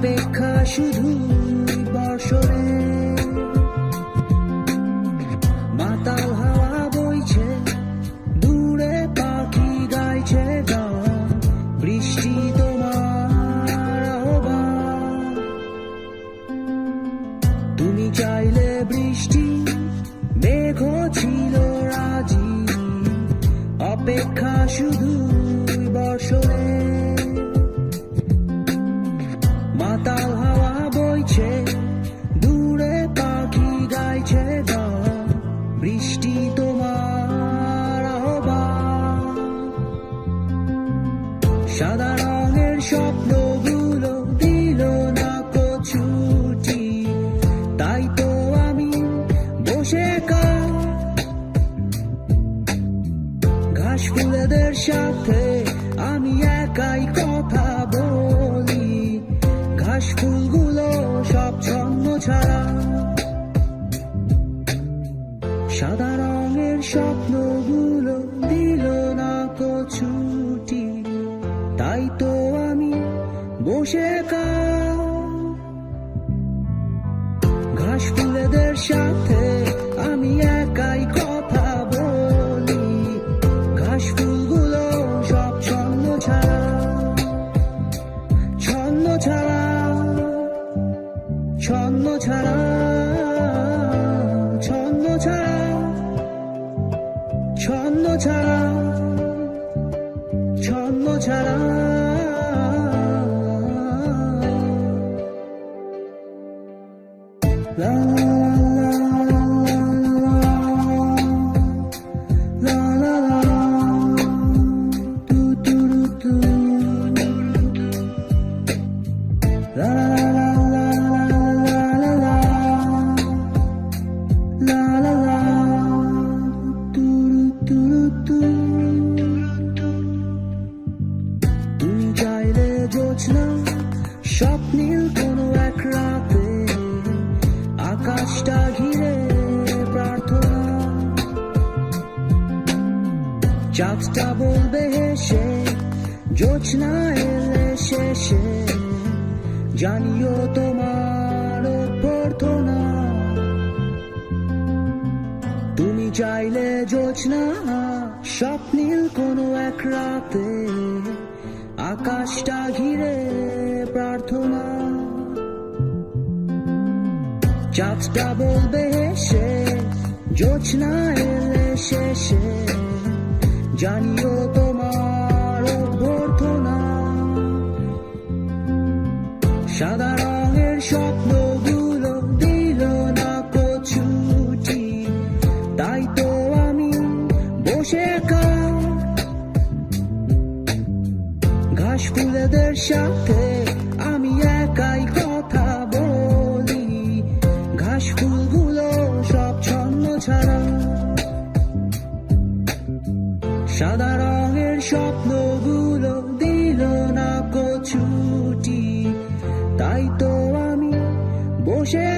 অপেক্ষা শুধু বর্ষরে মাতাল হাওয়া বইছে দূরে পাখি গাইছে গান বৃষ্টি তোমার আহ্বান তুমি চাইলে বৃষ্টি মেঘ ছিল রাজি অপেক্ষা শুধু বর্ষরে মাতাল হাওয়া বইছে দূরে পাখি গাইছে গান বৃষ্টি তোমার আহ্বান সাদা রঙের স্বপ্নগুলো দিল না ছুটি তাই তো আমি বসে ঘাস ফুলেদের সাথে আমি একাই কথা বলি ঘাস ফুলগুলো সব ছন্ন ছাড়া সাদা রঙের স্বপ্নগুলো দিল না ছুটি তাই তো আমি বসে ঘাস ফুলেদের সাথে আমি একাই কথা বলি ঘাস ফুলগুলো সব ছন্ন ছাড়া ছন্ন ছাড়া ছন্ন ছাড়া ছন্ন ছাড়া ছন্ন ছাড়া ছন্ন ছাড়া la la la la do do do la la la la la la la la la do do do তুমি চাইলে জোছনা স্বপ্নীল কোনো এক রাতে আকাশটা ঘিরে প্রার্থনা চাঁদটা বলবে হেসে জোছনা এলে শেষে জানিও তোমার প্রার্থনা তুমি চাইলে জোছনা স্বপ্নীল কোনো এক রাতে আকাশটা ঘিরে প্রার্থনা চাঁদটা বলবে হেসে জোছনা এলে শেষে জানিও তোমার অভ্যর্থনা সাদা রঙের স্বপ্নগুলো দিল না ছুটি তাই তো আমি বসে ঘাস ফুলেদের সাথে আমি একাই কথা বলি ঘাস ফুলগুলো সব ছন্ন ছাড়া সাদা রঙের স্বপ্নগুলো দিল না ছুটি তাই তো আমি বসে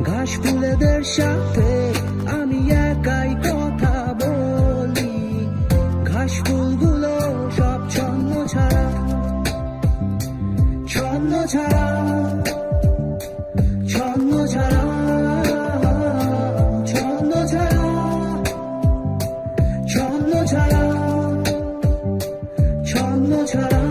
ঘাস ফুলেদের সাথে আমি একাই কথা বলি ঘাস ফুলগুলো সব ছন্ন ছাড়া ছন্ন ছাড়া ছন্ন ছাড়া ছন্ন ছাড়া ছন্ন ছাড়া ছন্ন ছাড়া